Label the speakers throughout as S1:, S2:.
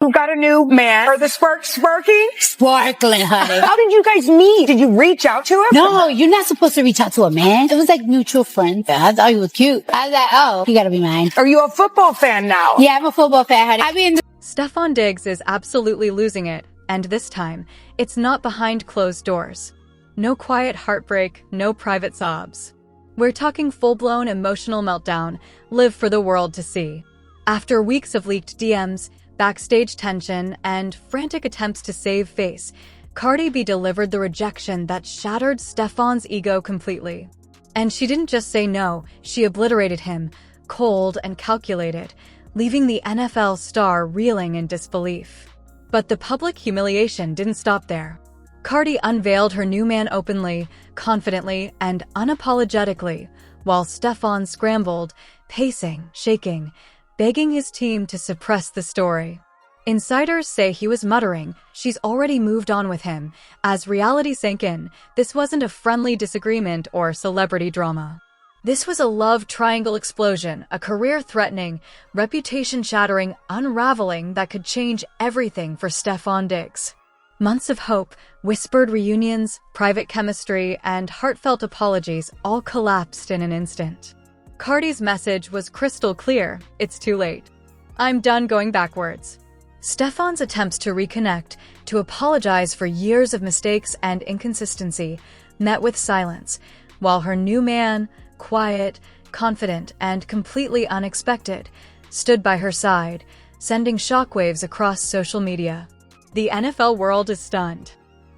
S1: Who got a new man? Are the sparks sparking?
S2: Sparkling, honey.
S1: How did you guys meet? Did you reach out to him?
S2: No, you're not supposed to reach out to a man. It was like mutual friends. I thought he was cute. I was like, oh, he gotta be mine.
S1: Are you a football fan now?
S2: Yeah, I'm a football fan, honey. I mean,
S3: Stefon Diggs is absolutely losing it, and this time, it's not behind closed doors. No quiet heartbreak, no private sobs. We're talking full-blown emotional meltdown, live for the world to see. After weeks of leaked DMs, backstage tension, and frantic attempts to save face, Cardi B delivered the rejection that shattered Stefon's ego completely. And she didn't just say no, she obliterated him, cold and calculated, leaving the NFL star reeling in disbelief. But the public humiliation didn't stop there. Cardi unveiled her new man openly, confidently, and unapologetically, while Stefon scrambled, pacing, shaking, begging his team to suppress the story. Insiders say he was muttering, "She's already moved on with him." As reality sank in, this wasn't a friendly disagreement or celebrity drama. This was a love triangle explosion, a career-threatening, reputation-shattering unraveling that could change everything for Stefon Diggs. Months of hope, whispered reunions, private chemistry, and heartfelt apologies all collapsed in an instant. Cardi's message was crystal clear: it's too late. I'm done going backwards. Stefon's attempts to reconnect, to apologize for years of mistakes and inconsistency, met with silence, while her new man, quiet, confident, and completely unexpected, stood by her side, sending shockwaves across social media. The NFL world is stunned.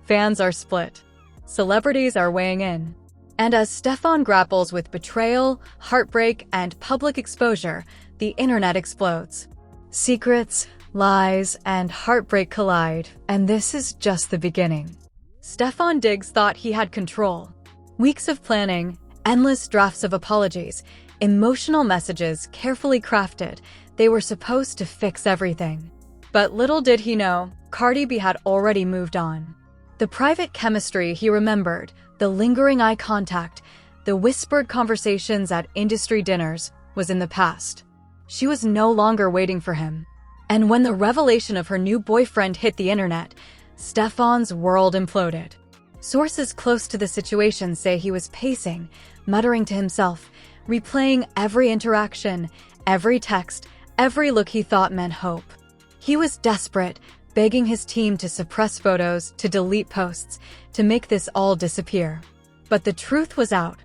S3: Fans are split. Celebrities are weighing in. And as Stefon grapples with betrayal, heartbreak, and public exposure, the internet explodes. Secrets, lies, and heartbreak collide, and this is just the beginning. Stefon Diggs thought he had control. Weeks of planning, endless drafts of apologies, emotional messages carefully crafted, they were supposed to fix everything. But little did he know, Cardi B had already moved on. The private chemistry he remembered, the lingering eye contact, the whispered conversations at industry dinners, was in the past. She was no longer waiting for him. And when the revelation of her new boyfriend hit the internet, Stefon's world imploded. Sources close to the situation say he was pacing, muttering to himself, replaying every interaction, every text, every look he thought meant hope. He was desperate, begging his team to suppress photos, to delete posts, to make this all disappear. But the truth was out.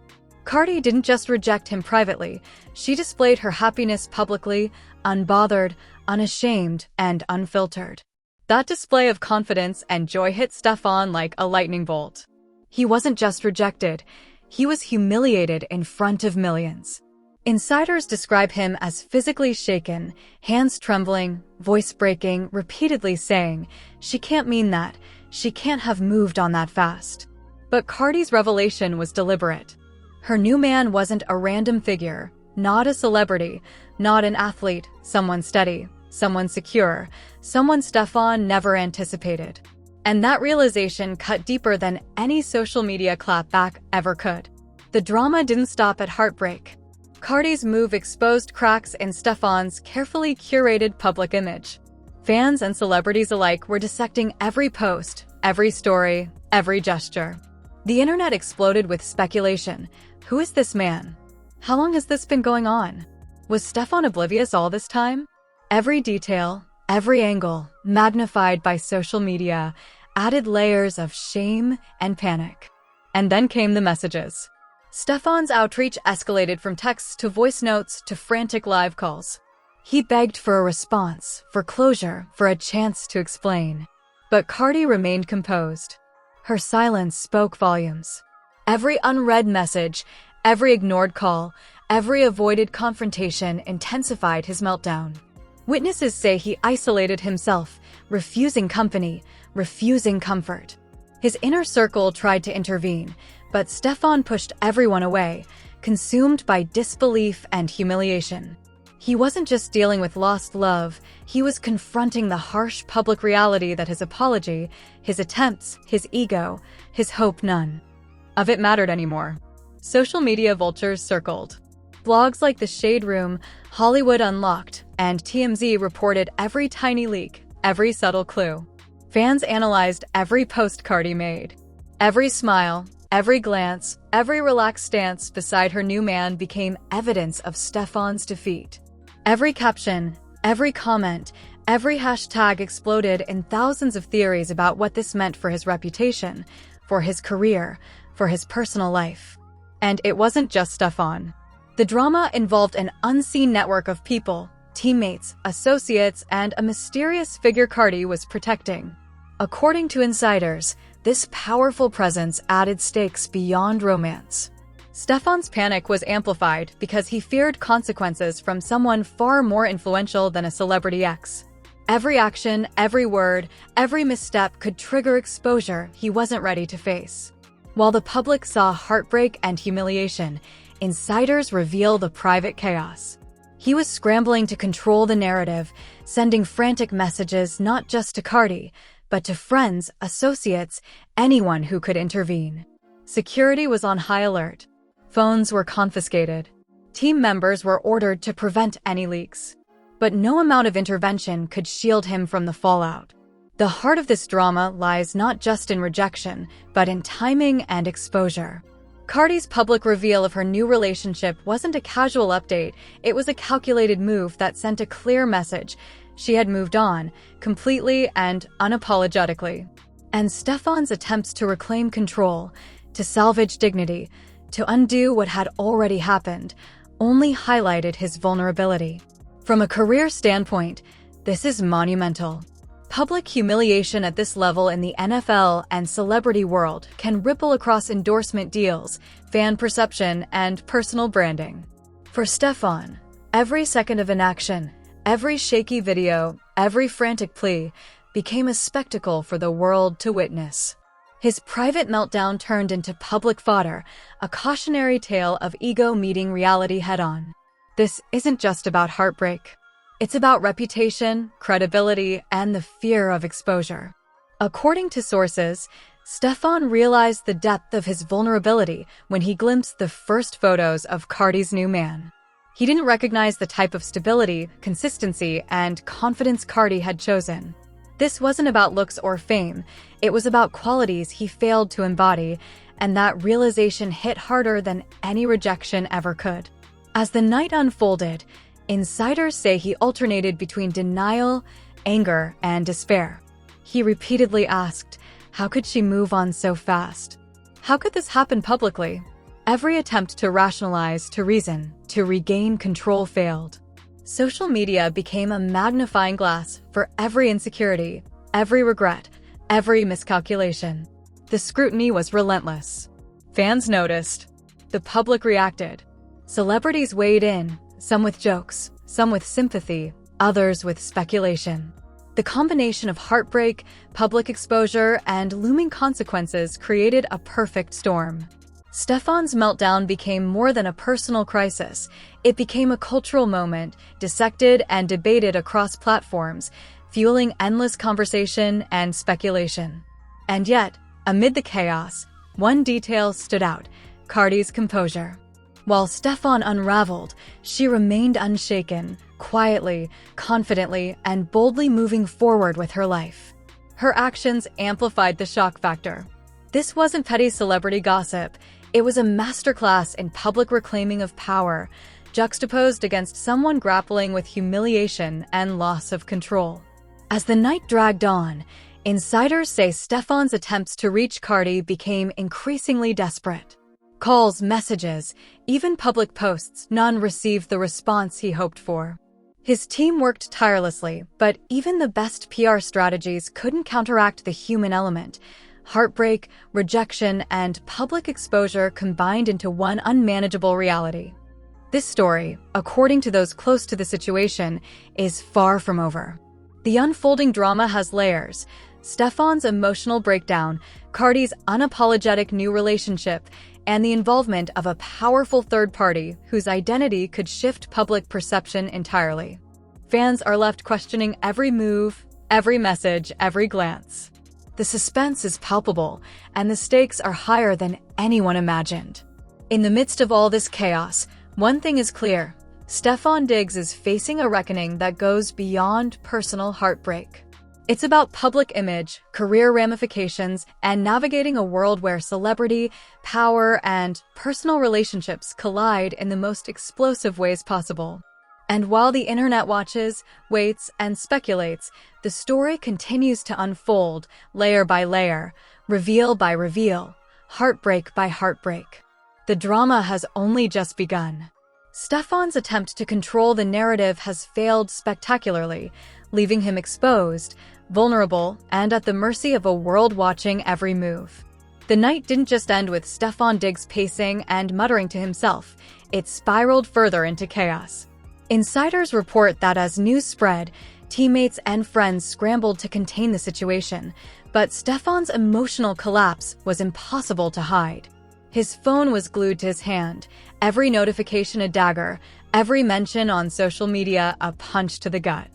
S3: Cardi didn't just reject him privately, she displayed her happiness publicly, unbothered, unashamed, and unfiltered. That display of confidence and joy hit Stefon like a lightning bolt. He wasn't just rejected, he was humiliated in front of millions. Insiders describe him as physically shaken, hands trembling, voice breaking, repeatedly saying, "She can't mean that, she can't have moved on that fast." But Cardi's revelation was deliberate. Her new man wasn't a random figure, not a celebrity, not an athlete, someone steady, someone secure, someone Stefon never anticipated. And that realization cut deeper than any social media clapback ever could. The drama didn't stop at heartbreak. Cardi's move exposed cracks in Stefon's carefully curated public image. Fans and celebrities alike were dissecting every post, every story, every gesture. The internet exploded with speculation. Who is this man? How long has this been going on? Was Stefon oblivious all this time? Every detail, every angle, magnified by social media, added layers of shame and panic. And then came the messages. Stefon's outreach escalated from texts to voice notes to frantic live calls. He begged for a response, for closure, for a chance to explain. But Cardi remained composed. Her silence spoke volumes. Every unread message, every ignored call, every avoided confrontation intensified his meltdown. Witnesses say he isolated himself, refusing company, refusing comfort. His inner circle tried to intervene, but Stefon pushed everyone away, consumed by disbelief and humiliation. He wasn't just dealing with lost love, he was confronting the harsh public reality that his apology, his attempts, his ego, his hope none of it mattered anymore. Social media vultures circled. Blogs like The Shade Room, Hollywood Unlocked, and TMZ reported every tiny leak, every subtle clue. Fans analyzed every post Cardi made. Every smile, every glance, every relaxed stance beside her new man became evidence of Stefon's defeat. Every caption, every comment, every hashtag exploded in thousands of theories about what this meant for his reputation, for his career, for his personal life. And it wasn't just Stefon. The drama involved an unseen network of people, teammates, associates, and a mysterious figure Cardi was protecting. According to insiders, this powerful presence added stakes beyond romance. Stefon's panic was amplified because he feared consequences from someone far more influential than a celebrity ex. Every action, every word, every misstep could trigger exposure he wasn't ready to face. While the public saw heartbreak and humiliation, insiders reveal the private chaos. He was scrambling to control the narrative, sending frantic messages not just to Cardi, but to friends, associates, anyone who could intervene. Security was on high alert. Phones were confiscated. Team members were ordered to prevent any leaks. But no amount of intervention could shield him from the fallout. The heart of this drama lies not just in rejection, but in timing and exposure. Cardi's public reveal of her new relationship wasn't a casual update, it was a calculated move that sent a clear message. She had moved on, completely and unapologetically. And Stefon's attempts to reclaim control, to salvage dignity, to undo what had already happened, only highlighted his vulnerability. From a career standpoint, this is monumental. Public humiliation at this level in the NFL and celebrity world can ripple across endorsement deals, fan perception, and personal branding. For Stefon, every second of inaction, every shaky video, every frantic plea became a spectacle for the world to witness. His private meltdown turned into public fodder, a cautionary tale of ego meeting reality head-on. This isn't just about heartbreak. It's about reputation, credibility, and the fear of exposure. According to sources, Stefon realized the depth of his vulnerability when he glimpsed the first photos of Cardi's new man. He didn't recognize the type of stability, consistency, and confidence Cardi had chosen. This wasn't about looks or fame, it was about qualities he failed to embody, and that realization hit harder than any rejection ever could. As the night unfolded, insiders say he alternated between denial, anger, and despair. He repeatedly asked, how could she move on so fast? How could this happen publicly? Every attempt to rationalize, to reason, to regain control failed. Social media became a magnifying glass for every insecurity, every regret, every miscalculation. The scrutiny was relentless. Fans noticed. The public reacted. Celebrities weighed in, some with jokes, some with sympathy, others with speculation. The combination of heartbreak, public exposure, and looming consequences created a perfect storm. Stefon's meltdown became more than a personal crisis. It became a cultural moment, dissected and debated across platforms, fueling endless conversation and speculation. And yet, amid the chaos, one detail stood out: Cardi's composure. While Stefon unraveled, she remained unshaken, quietly, confidently, and boldly moving forward with her life. Her actions amplified the shock factor. This wasn't petty celebrity gossip. It was a masterclass in public reclaiming of power, juxtaposed against someone grappling with humiliation and loss of control. As the night dragged on, insiders say Stefon's attempts to reach Cardi became increasingly desperate. Calls, messages, even public posts, none received the response he hoped for. His team worked tirelessly, but even the best PR strategies couldn't counteract the human element. Heartbreak, rejection, and public exposure combined into one unmanageable reality. This story, according to those close to the situation, is far from over. The unfolding drama has layers: Stefon's emotional breakdown, Cardi's unapologetic new relationship, and the involvement of a powerful third party whose identity could shift public perception entirely. Fans are left questioning every move, every message, every glance. The suspense is palpable, and the stakes are higher than anyone imagined. In the midst of all this chaos, one thing is clear: Stefon Diggs is facing a reckoning that goes beyond personal heartbreak. It's about public image, career ramifications, and navigating a world where celebrity, power, and personal relationships collide in the most explosive ways possible. And while the internet watches, waits, and speculates, the story continues to unfold layer by layer, reveal by reveal, heartbreak by heartbreak. The drama has only just begun. Stefon's attempt to control the narrative has failed spectacularly, leaving him exposed, vulnerable, and at the mercy of a world watching every move. The night didn't just end with Stefon Diggs pacing and muttering to himself. It spiraled further into chaos. Insiders report that as news spread, teammates and friends scrambled to contain the situation, but Stefon's emotional collapse was impossible to hide. His phone was glued to his hand, every notification a dagger, every mention on social media a punch to the gut.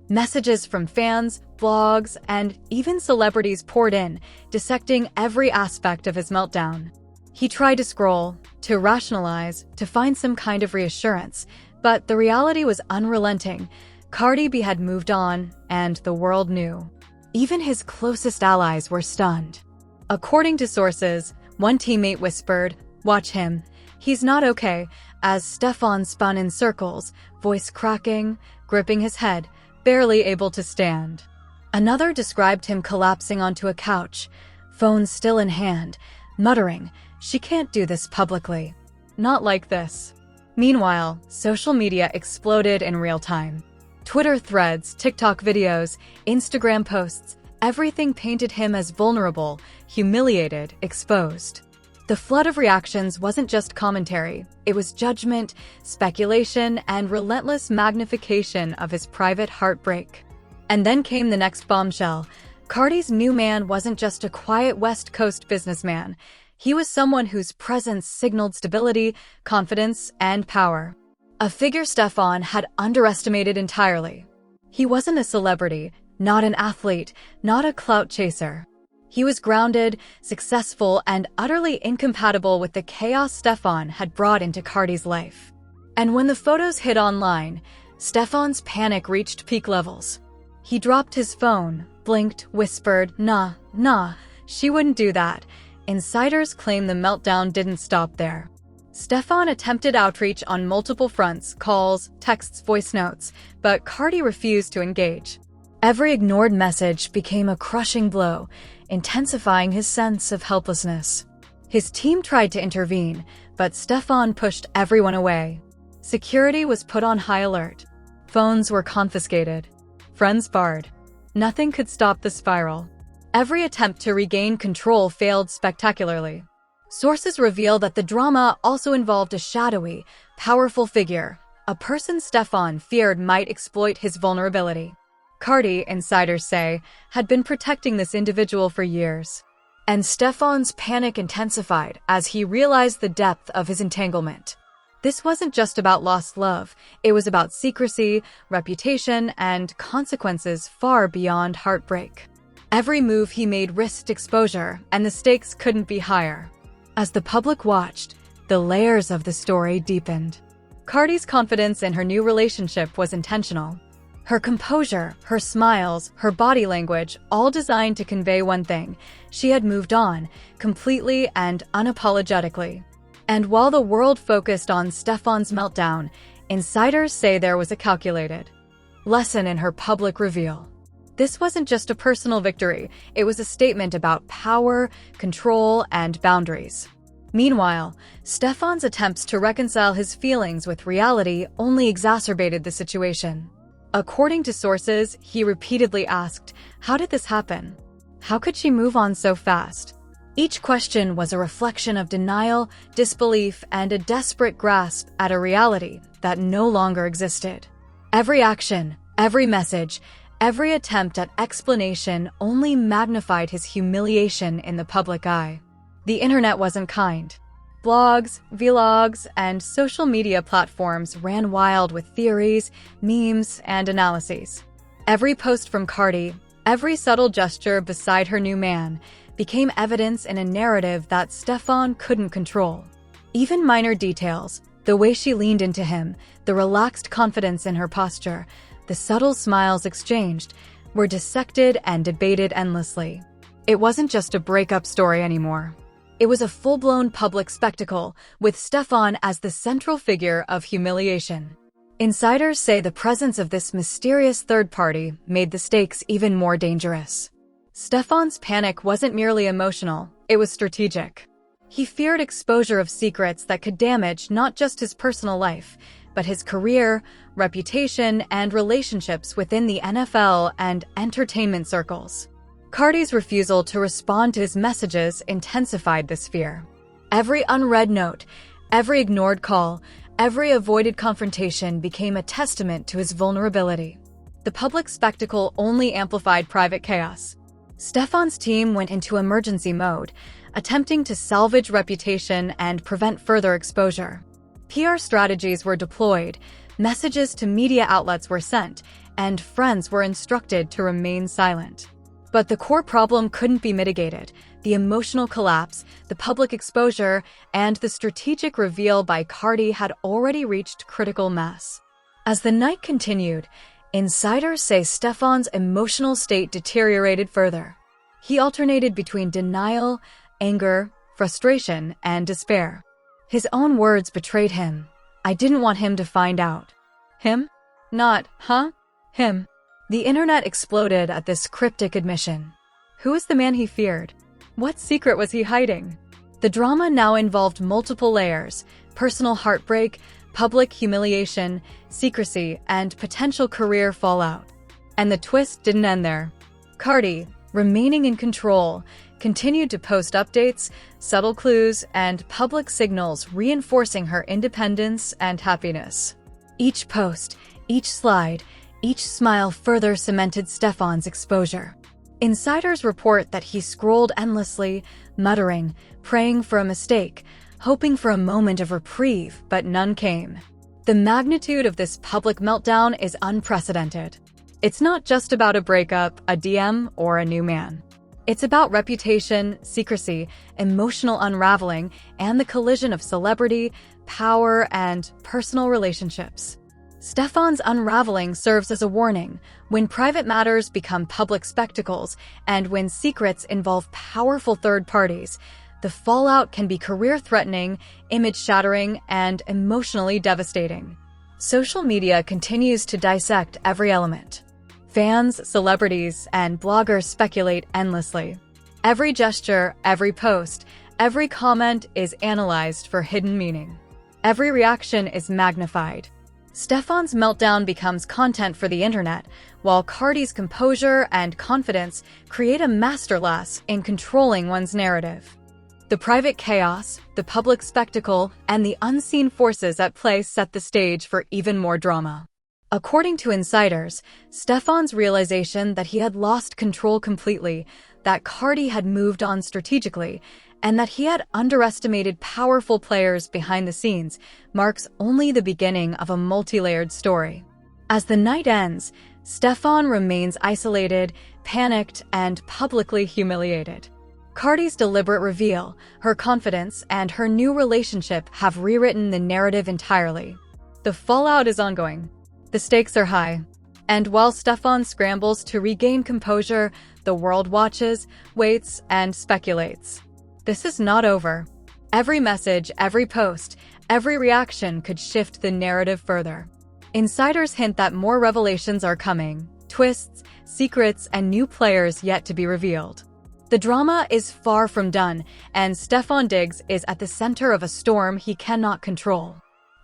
S3: Messages from fans, blogs, and even celebrities poured in, dissecting every aspect of his meltdown. He tried to scroll, to rationalize, to find some kind of reassurance, but the reality was unrelenting. Cardi B had moved on, and the world knew. Even his closest allies were stunned. According to sources, one teammate whispered, "Watch him. He's not okay," as Stefon spun in circles, voice cracking, gripping his head, barely able to stand. Another described him collapsing onto a couch, phone still in hand, muttering, "She can't do this publicly. Not like this." Meanwhile, social media exploded in real time. Twitter threads, TikTok videos, Instagram posts, everything painted him as vulnerable, humiliated, exposed. The flood of reactions wasn't just commentary, it was judgment, speculation, and relentless magnification of his private heartbreak. And then came the next bombshell. Cardi's new man wasn't just a quiet West Coast businessman. He was someone whose presence signaled stability, confidence, and power. A figure Stefon had underestimated entirely. He wasn't a celebrity, not an athlete, not a clout chaser. He was grounded, successful, and utterly incompatible with the chaos Stefon had brought into Cardi's life. And when the photos hit online, Stefon's panic reached peak levels. He dropped his phone, blinked, whispered, Nah, she wouldn't do that." Insiders claim the meltdown didn't stop there. Stefon attempted outreach on multiple fronts, calls, texts, voice notes, but Cardi refused to engage. Every ignored message became a crushing blow, intensifying his sense of helplessness. His team tried to intervene, but Stefon pushed everyone away. Security was put on high alert. Phones were confiscated. Friends barred. Nothing could stop the spiral. Every attempt to regain control failed spectacularly. Sources reveal that the drama also involved a shadowy, powerful figure, a person Stefon feared might exploit his vulnerability. Cardi, insiders say, had been protecting this individual for years. And Stefon's panic intensified as he realized the depth of his entanglement. This wasn't just about lost love, it was about secrecy, reputation, and consequences far beyond heartbreak. Every move he made risked exposure, and the stakes couldn't be higher. As the public watched, the layers of the story deepened. Cardi's confidence in her new relationship was intentional. Her composure, her smiles, her body language, all designed to convey one thing: she had moved on, completely and unapologetically. And while the world focused on Stefon's meltdown, insiders say there was a calculated lesson in her public reveal. This wasn't just a personal victory, it was a statement about power, control, and boundaries. Meanwhile, Stefon's attempts to reconcile his feelings with reality only exacerbated the situation. According to sources, he repeatedly asked, "How did this happen? How could she move on so fast?" Each question was a reflection of denial, disbelief, and a desperate grasp at a reality that no longer existed. Every action, every message, every attempt at explanation only magnified his humiliation in the public eye. The internet wasn't kind. Blogs, vlogs, and social media platforms ran wild with theories, memes, and analyses. Every post from Cardi, every subtle gesture beside her new man, became evidence in a narrative that Stefon couldn't control. Even minor details, the way she leaned into him, the relaxed confidence in her posture, the subtle smiles exchanged, were dissected and debated endlessly. It wasn't just a breakup story anymore. It was a full-blown public spectacle, with Stefon as the central figure of humiliation. Insiders say the presence of this mysterious third party made the stakes even more dangerous. Stefon's panic wasn't merely emotional, it was strategic. He feared exposure of secrets that could damage not just his personal life, but his career, reputation, and relationships within the NFL and entertainment circles. Cardi's refusal to respond to his messages intensified this fear. Every unread note, every ignored call, every avoided confrontation became a testament to his vulnerability. The public spectacle only amplified private chaos. Stefon's team went into emergency mode, attempting to salvage reputation and prevent further exposure. PR strategies were deployed, messages to media outlets were sent, and friends were instructed to remain silent. But the core problem couldn't be mitigated: the emotional collapse, the public exposure, and the strategic reveal by Cardi had already reached critical mass. As the night continued, insiders say Stefon's emotional state deteriorated further. He alternated between denial, anger, frustration, and despair. His own words betrayed him. "I didn't want him to find out." Him? Not, huh? Him. The internet exploded at this cryptic admission. Who was the man he feared? What secret was he hiding? The drama now involved multiple layers: personal heartbreak, public humiliation, secrecy, and potential career fallout. And the twist didn't end there. Cardi, remaining in control, continued to post updates, subtle clues, and public signals reinforcing her independence and happiness. Each post, each slide, each smile further cemented Stefon's exposure. Insiders report that he scrolled endlessly, muttering, praying for a mistake, hoping for a moment of reprieve, but none came. The magnitude of this public meltdown is unprecedented. It's not just about a breakup, a DM, or a new man. It's about reputation, secrecy, emotional unraveling, and the collision of celebrity, power, and personal relationships. Stefon's unraveling serves as a warning: when private matters become public spectacles, and when secrets involve powerful third parties, the fallout can be career-threatening, image-shattering, and emotionally devastating. Social media continues to dissect every element. Fans, celebrities, and bloggers speculate endlessly. Every gesture, every post, every comment is analyzed for hidden meaning. Every reaction is magnified. Stefon's meltdown becomes content for the internet, while Cardi's composure and confidence create a masterclass in controlling one's narrative. The private chaos, the public spectacle, and the unseen forces at play set the stage for even more drama. According to insiders, Stefon's realization that he had lost control completely, that Cardi had moved on strategically, and that he had underestimated powerful players behind the scenes marks only the beginning of a multi-layered story. As the night ends, Stefon remains isolated, panicked, and publicly humiliated. Cardi's deliberate reveal, her confidence, and her new relationship have rewritten the narrative entirely. The fallout is ongoing. The stakes are high. And while Stefon scrambles to regain composure, the world watches, waits, and speculates. This is not over. Every message, every post, every reaction could shift the narrative further. Insiders hint that more revelations are coming: twists, secrets, and new players yet to be revealed. The drama is far from done, and Stefon Diggs is at the center of a storm he cannot control.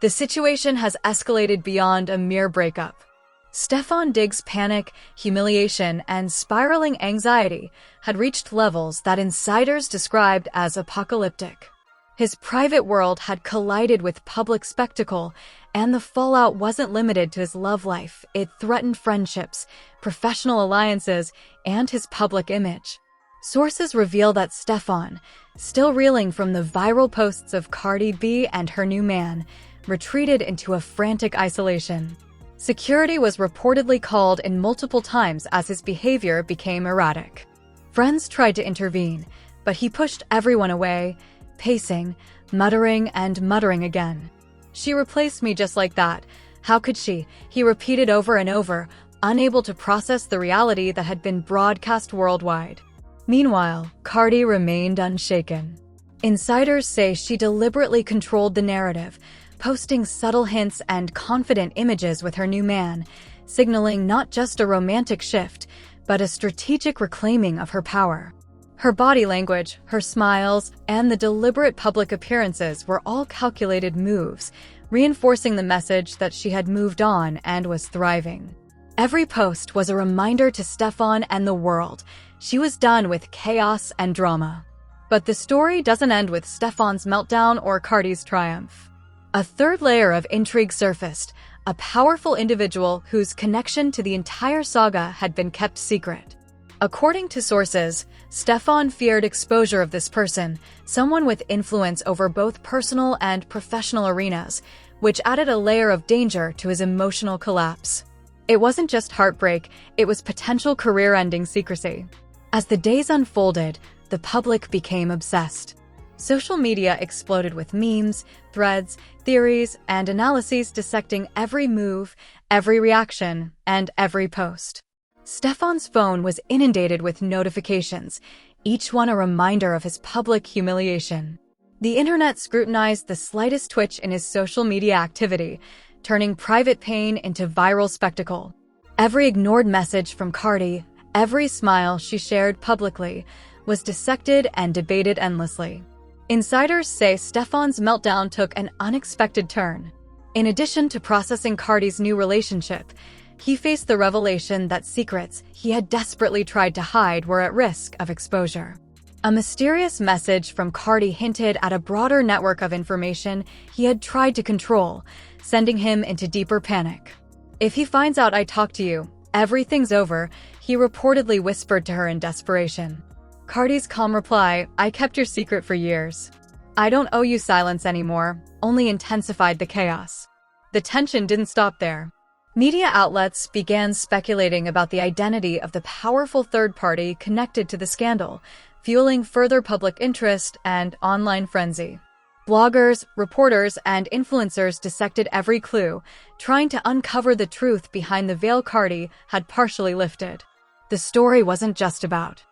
S3: The situation has escalated beyond a mere breakup. Stefon Diggs' panic, humiliation, and spiraling anxiety had reached levels that insiders described as apocalyptic. His private world had collided with public spectacle, and the fallout wasn't limited to his love life. It threatened friendships, professional alliances, and his public image. Sources reveal that Stefon, still reeling from the viral posts of Cardi B and her new man, retreated into a frantic isolation. Security was reportedly called in multiple times as his behavior became erratic. Friends tried to intervene, but he pushed everyone away, pacing, muttering, and muttering again. "She replaced me just like that. How could she?" he repeated over and over, unable to process the reality that had been broadcast worldwide. Meanwhile, Cardi remained unshaken. Insiders say she deliberately controlled the narrative, posting subtle hints and confident images with her new man, signaling not just a romantic shift, but a strategic reclaiming of her power. Her body language, her smiles, and the deliberate public appearances were all calculated moves, reinforcing the message that she had moved on and was thriving. Every post was a reminder to Stefon and the world. She was done with chaos and drama. But the story doesn't end with Stefon's meltdown or Cardi's triumph. A third layer of intrigue surfaced, a powerful individual whose connection to the entire saga had been kept secret. According to sources, Stefon feared exposure of this person, someone with influence over both personal and professional arenas, which added a layer of danger to his emotional collapse. It wasn't just heartbreak, it was potential career-ending secrecy. As the days unfolded, the public became obsessed. Social media exploded with memes, threads, theories, and analyses dissecting every move, every reaction, and every post. Stefon's phone was inundated with notifications, each one a reminder of his public humiliation. The internet scrutinized the slightest twitch in his social media activity, turning private pain into viral spectacle. Every ignored message from Cardi, every smile she shared publicly, was dissected and debated endlessly. Insiders say Stefon's meltdown took an unexpected turn. In addition to processing Cardi's new relationship, he faced the revelation that secrets he had desperately tried to hide were at risk of exposure. A mysterious message from Cardi hinted at a broader network of information he had tried to control, sending him into deeper panic. "If he finds out I talked to you, everything's over," he reportedly whispered to her in desperation. Cardi's calm reply, "I kept your secret for years. I don't owe you silence anymore," only intensified the chaos. The tension didn't stop there. Media outlets began speculating about the identity of the powerful third party connected to the scandal, fueling further public interest and online frenzy. Bloggers, reporters, and influencers dissected every clue, trying to uncover the truth behind the veil Cardi had partially lifted. The story wasn't just about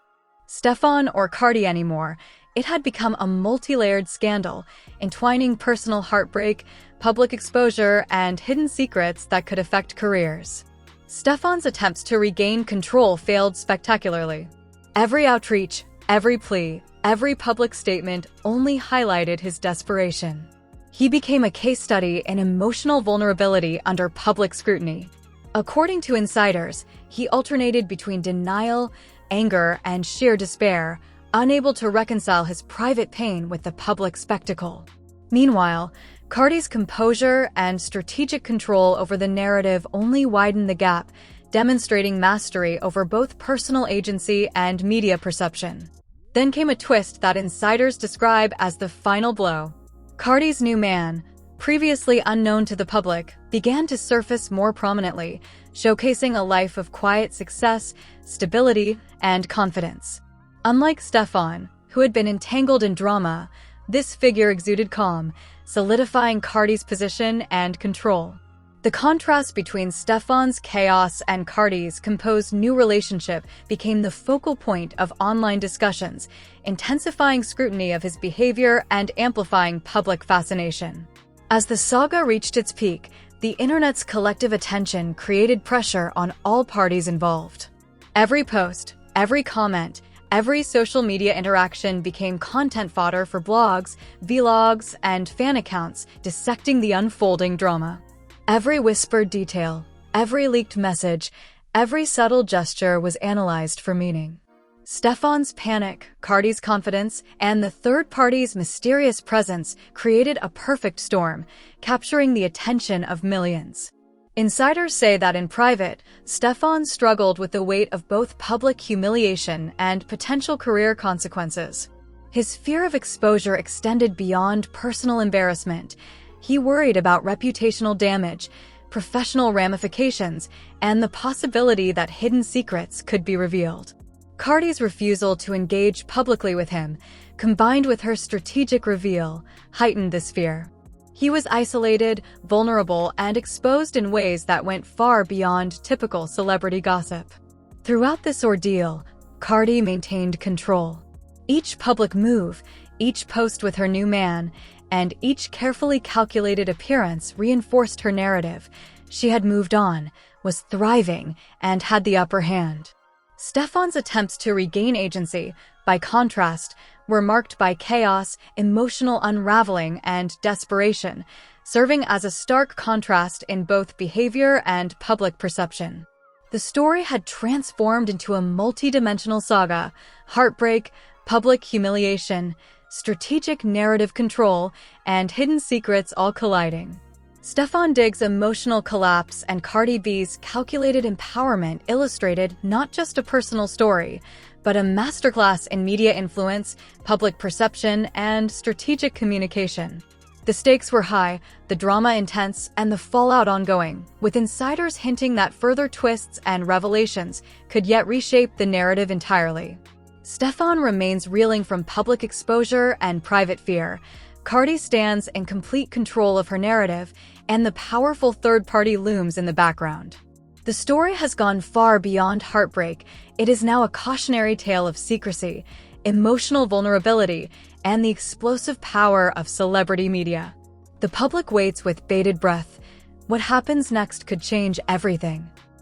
S3: Stefon or Cardi anymore. It had become a multi-layered scandal, entwining personal heartbreak, public exposure, and hidden secrets that could affect careers. Stefon's attempts to regain control failed spectacularly. Every outreach, every plea, every public statement only highlighted his desperation. He became a case study in emotional vulnerability under public scrutiny. According to insiders, he alternated between denial, anger, and sheer despair, unable to reconcile his private pain with the public spectacle. Meanwhile, Cardi's composure and strategic control over the narrative only widened the gap, demonstrating mastery over both personal agency and media perception. Then came a twist that insiders describe as the final blow. Cardi's new man, previously unknown to the public, began to surface more prominently, showcasing a life of quiet success, stability, and confidence. Unlike Stefon, who had been entangled in drama, this figure exuded calm, solidifying Cardi's position and control. The contrast between Stefon's chaos and Cardi's composed new relationship became the focal point of online discussions, intensifying scrutiny of his behavior and amplifying public fascination. As the saga reached its peak, the internet's collective attention created pressure on all parties involved. Every post, every comment, every social media interaction became content fodder for blogs, vlogs, and fan accounts dissecting the unfolding drama. Every whispered detail, every leaked message, every subtle gesture was analyzed for meaning. Stefon's panic, Cardi's confidence, and the third party's mysterious presence created a perfect storm, capturing the attention of millions. Insiders say that in private, Stefon struggled with the weight of both public humiliation and potential career consequences. His fear of exposure extended beyond personal embarrassment. He worried about reputational damage, professional ramifications, and the possibility that hidden secrets could be revealed. Cardi's refusal to engage publicly with him, combined with her strategic reveal, heightened this fear. He was isolated, vulnerable, and exposed in ways that went far beyond typical celebrity gossip. Throughout this ordeal, Cardi maintained control. Each public move, each post with her new man, and each carefully calculated appearance reinforced her narrative. She had moved on, was thriving, and had the upper hand. Stefon's attempts to regain agency, by contrast, were marked by chaos, emotional unraveling, and desperation, serving as a stark contrast in both behavior and public perception. The story had transformed into a multi-dimensional saga: heartbreak, public humiliation, strategic narrative control, and hidden secrets all colliding. Stefon Diggs' emotional collapse and Cardi B's calculated empowerment illustrated not just a personal story, but a masterclass in media influence, public perception, and strategic communication. The stakes were high, the drama intense, and the fallout ongoing, with insiders hinting that further twists and revelations could yet reshape the narrative entirely. Stefon remains reeling from public exposure and private fear. Cardi stands in complete control of her narrative, and the powerful third party looms in the background. The story has gone far beyond heartbreak. It is now a cautionary tale of secrecy, emotional vulnerability, and the explosive power of celebrity media. The public waits with bated breath. What happens next could change everything.